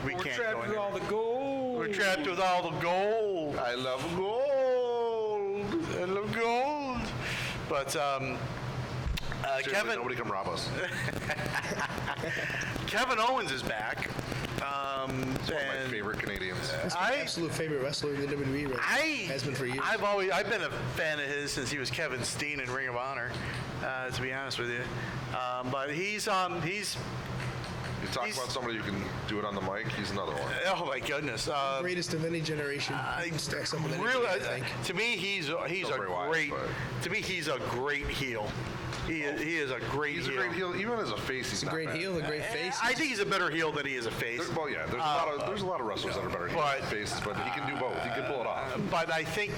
We can't trapped go with anywhere. all the gold. We're trapped with all the gold. I love gold. I love gold. But Seriously, Kevin, nobody come rob us. Kevin Owens is back. He's one of my favorite Canadians. That's my absolute favorite wrestler in the WWE right now. Has been for years. I've been a fan of his since he was Kevin Steen in Ring of Honor. To be honest with you, but he's You talk about somebody who can do it on the mic, he's another one. Oh my goodness! Greatest of any generation. Stacks up with anything, Really, I think. to me, he's a Bray Wyatt, great. but- To me, he's a great heel. He is a great He's heel. a great heel, even as a face. He's He's a great heel, a great face. I think he's a better heel than he is a face. There's a lot of wrestlers that are better but- faces, but he can do both. He can pull it off. But I think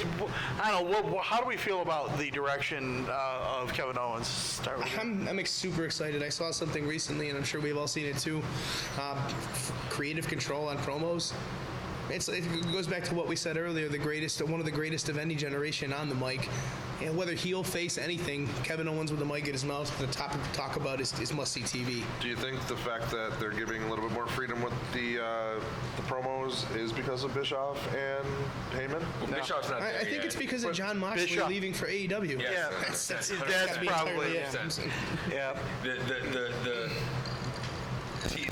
I don't know. How do we feel about the direction of Kevin Owens? Start with you. I'm super excited. I saw something recently, and I'm sure we've all seen it too. Creative control on promos. It goes back to what we said earlier. One of the greatest of any generation on the mic. And whether heel, face, anything, Kevin Owens with the mic in his mouth, the topic to talk about is must-see TV. Do you think the fact that they're giving a little bit more freedom with the promos is because of Bischoff and Heyman? Well, Bischoff's not there I think yet. it's because of John Moxley Bischoff. leaving for AEW. Yeah. That's That's gotta be probably entirely it. yeah.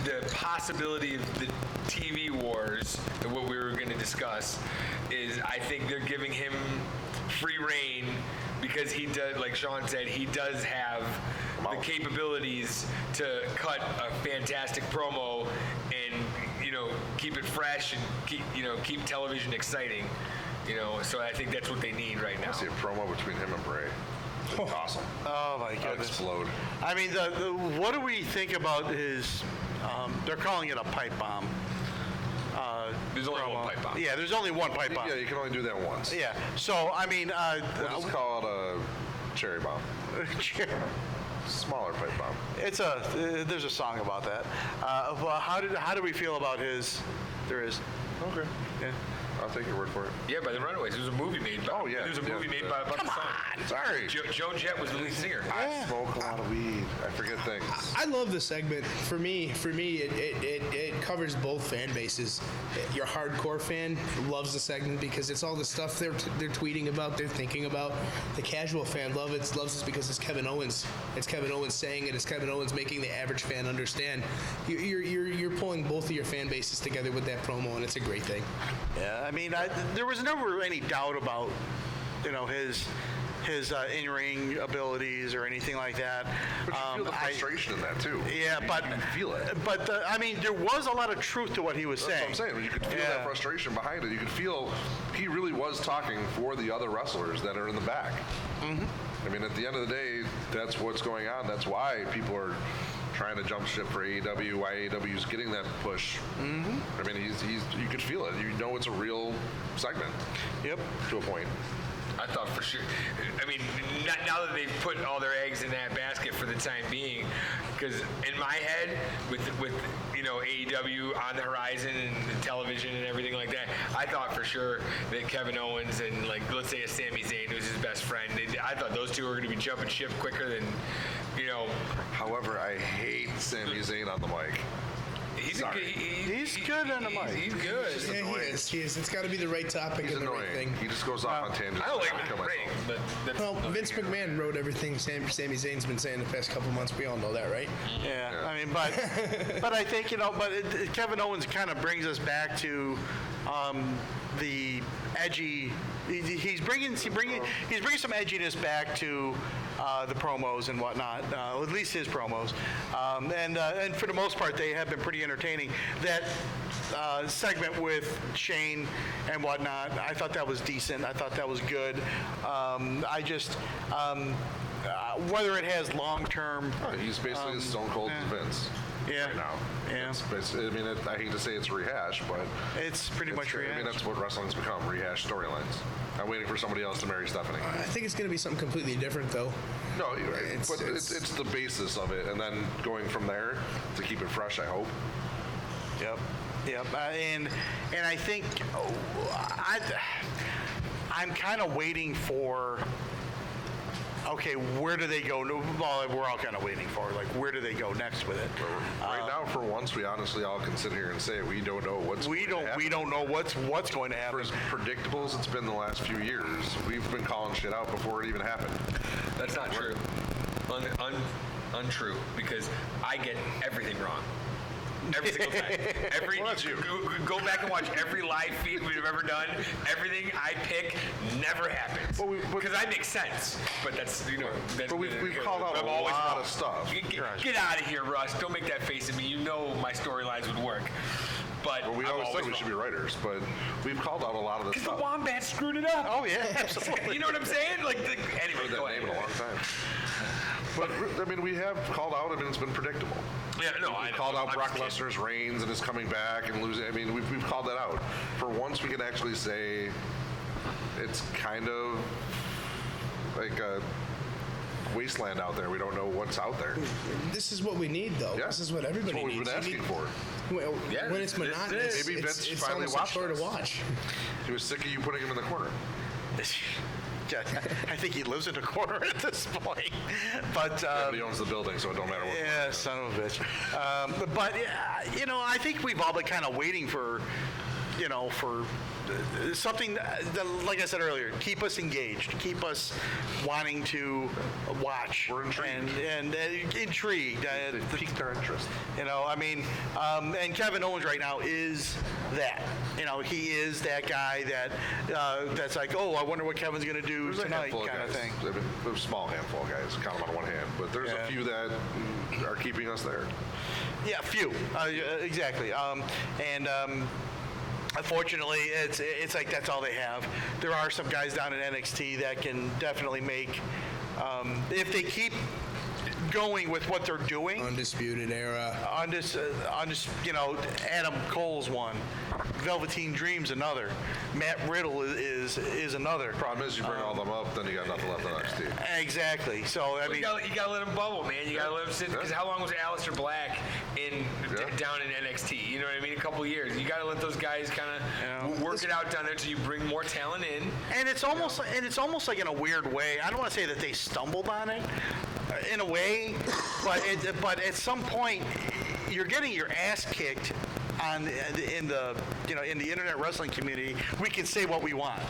The possibility of the TV wars, and what we were going to discuss, is I think they're giving him free reign because he does, like Sean said, he does have the capabilities to cut a fantastic promo and keep it fresh and keep television exciting. So I think that's what they need right now. I see a promo between him and Bray. Awesome. Oh my I'd goodness. explode. I mean, what do we think about his? They're calling it a pipe bomb. There's only one pipe bomb. Yeah, there's only one pipe bomb. Yeah, you can only do that once. Yeah. So I mean, We'll just call it a cherry bomb. Smaller pipe bomb. there's a song about that. Well, how do we feel about his? There is. Okay. Yeah. I'll take your word for it. Yeah, by the Runaways. There was a movie made. Oh, yeah. There was a movie made about Come the song. on. Sorry. Joan Jett was the lead singer. I smoke a lot of weed. I forget things. I love the segment. For me, it covers both fan bases. Your hardcore fan loves the segment because it's all the stuff they're tweeting about, they're thinking about. The casual fan loves it because it's Kevin Owens. It's Kevin Owens saying it. It's Kevin Owens making the average fan understand. You're pulling both of your fan bases together with that promo, and it's a great thing. Yeah. I mean, there was never any doubt about, his in-ring abilities or anything like that. But you feel the frustration in that too. Yeah, but you can feel it. But I mean, there was a lot of truth to what he was saying. That's what I'm saying. You could feel that frustration behind it. You could feel he really was talking for the other wrestlers that are in the back. Mm-hmm. I mean, at the end of the day, that's what's going on. That's why people are trying to jump ship for AEW, why AEW is getting that push. Mm-hmm. I mean, you could feel it. It's a real segment. Yep. To a point. I thought for sure. I mean, now that they've put all their eggs in that basket for the time being, because in my head, with AEW on the horizon and the television and everything like that, I thought for sure that Kevin Owens and let's say a Sami Zayn, who's his best friend, I thought those two were going to be jumping ship quicker than. However, I hate Sami Zayn on the mic. He's good on the mic. He's good. Yeah, he is. It's got to be the right topic He's and the right annoying. thing. He just goes off on tangents. I don't like I him kill in the ring, myself. but that's Well, Vince McMahon wrote everything Sami Zayn's been saying the past couple months. We all know that, right? Yeah. I mean, but I think Kevin Owens kind of brings us back to the edgy. He's bringing some edginess back to the promos and whatnot. At least his promos, and for the most part, they have been pretty entertaining. That segment with Shane and whatnot, I thought that was decent. I thought that was good. I just whether it has long-term. He's basically a Stone Cold Vince. Yeah. Right now. Yeah. I hate to say it's rehash, but It's pretty much rehash. I mean, that's what wrestling's become: rehash storylines. I'm waiting for somebody else to marry Stephanie. I think it's going to be something completely different, though. No, you're right. It's the basis of it, and then going from there to keep it fresh. I hope. Yep. And I think I'm kind of waiting for okay, where do they go? Well, we're all kind of waiting for, like, where do they go next with it? Right now, for once, we honestly all can sit here and say we don't know what's going to happen. We don't know what's going to For happen. as predictable as it's been the last few years, we've been calling shit out before it even happened. That's not true. Untrue, because I get everything wrong. Every single time. Well, that's you. Go back and watch every live feed we've ever done. Everything I pick never happens. Because I make sense. But that's, that's... But we've called out I'm a always lot wrong. of stuff. Get out of here, Russ. Don't make that face at me. You know my storylines would work. But Well, we I'm always said we wrong. should be writers, but we've called out a lot of the Because the stuff. Wombats screwed it up. Oh, yeah, absolutely. You know what I'm saying? Anyway, Heard go that name in a ahead. long time. But, I mean, we have called out, I mean, it's been predictable. Yeah, no, I We've know. called out I'm Brock just kidding. Lesnar's reigns and his coming back and losing. I mean, we've called that out. For once, we can actually say it's kind of like a wasteland out there. We don't know what's out there. This is what we need, though. Yeah. This is what everybody That's what we've needs. been You asking for. Well, Yeah, when it's this- monotonous, Maybe Vince it's finally almost a watched chore us. to watch. He was sick of you putting him in the corner. Yeah, I think he lives in a corner at this point. But But he owns the building, so it don't matter what. yeah, son of a bitch. But I think we've all been kind of waiting for, for something that, like I said earlier, keep us engaged, keep us wanting to watch. We're intrigued. and intrigued. It piqued our interest. And Kevin Owens right now is that. He is that guy that's like, oh, I wonder what Kevin's going to do There's a tonight, handful of kind of guys. thing. I mean, there's a small handful of guys, count them on one hand. But there's Yeah. a few that are keeping us there. Yeah, few, exactly. Unfortunately, it's like that's all they have. There are some guys down in NXT that can definitely make, if they keep going with what they're doing. Undisputed era. Adam Cole's one, Velveteen Dream's another, Matt Riddle is another. Problem is, you bring all them up, then you got nothing left on NXT. Exactly. So I mean, You gotta let him bubble, man. You gotta let him sit. Because how long was Aleister Black down in NXT? You know what I mean? A couple years. You gotta let those guys kind of work it out down there until you bring more talent in. and it's almost like in a weird way. I don't want to say that they stumbled on it, in a way, but at some point you're getting your ass kicked in the internet wrestling community. We can say what we want.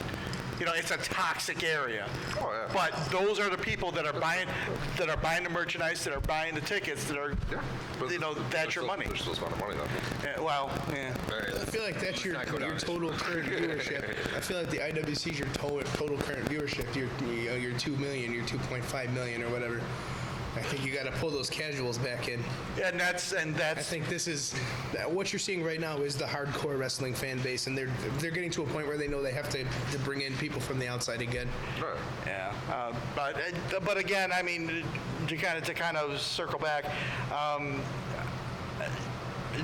It's a toxic area. Oh, yeah. But those are the people that are buying the merchandise, that are buying the tickets, that are Yeah. But that's your money. There's still a lot of money, though. Yeah, well, yeah. All right, I feel like that's your not go down this total current viewership. I feel like the IWC is your total current viewership. Your 2 million, your 2.5 million, or whatever. I think you got to pull those casuals back in. And that's I think this is what you're seeing right now is the hardcore wrestling fan base, and they're getting to a point where they know they have to bring in people from the outside again. Right. Yeah, but again, I mean, to kind of circle back,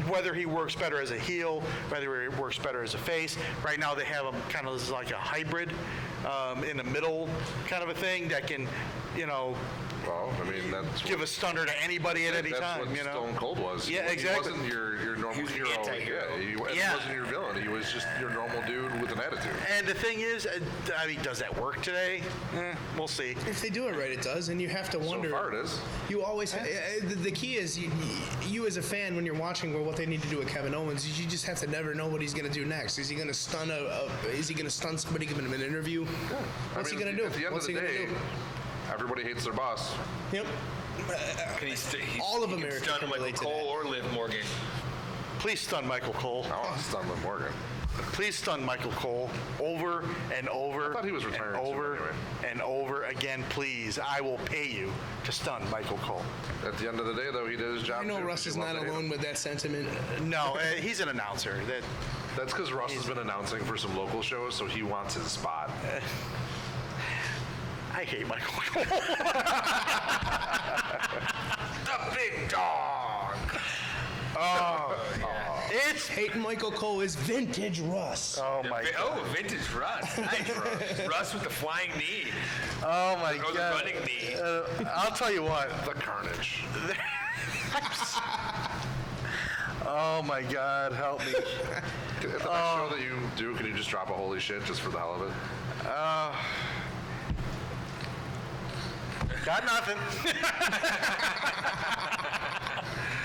whether he works better as a heel, whether he works better as a face. Right now, they have him kind of as like a hybrid in the middle, kind of a thing that can, Well, I mean, that's give a stunner to anybody at any that's time. what Stone Cold was. Yeah, exactly. He wasn't your normal He was an hero. anti-hero. Yeah, he Yeah. wasn't your villain. He was just your normal dude with an attitude. And the thing is, I mean, does that work today? We'll see. If they do it right, it does, and you have to wonder. So far, it is. You always. The key is you as a fan when you're watching what they need to do with Kevin Owens. You just have to never know what he's going to do next. Is he going to stun Is he going to stun somebody giving him an interview? What's he going to do? At the end What's of he the going day, to do? everybody hates their boss. Yep. Can All of he America can stun can Michael relate to Cole or Liv Morgan. Please stun Michael Cole. I want to stun Liv Morgan. Please stun Michael Cole over and over. I thought he was retiring and soon over anyway. and over again. Please, I will pay you to stun Michael Cole. At the end of the day, though, he did his job. I know too, Russ because is you love not to hate alone him. with that sentiment. No, he's an announcer. That's because Russ has been announcing for some local shows, so he wants his spot. I hate Michael Cole. The big dog. It's Hating Michael Cole is vintage Russ. oh my god. Oh, vintage Russ. Nice Russ. Russ with the flying knee. Oh my Or the god. running knee. I'll tell you what. The carnage. Oh my god, help me. At the next show that you do, can you just drop a holy shit just for the hell of it? Got nothing.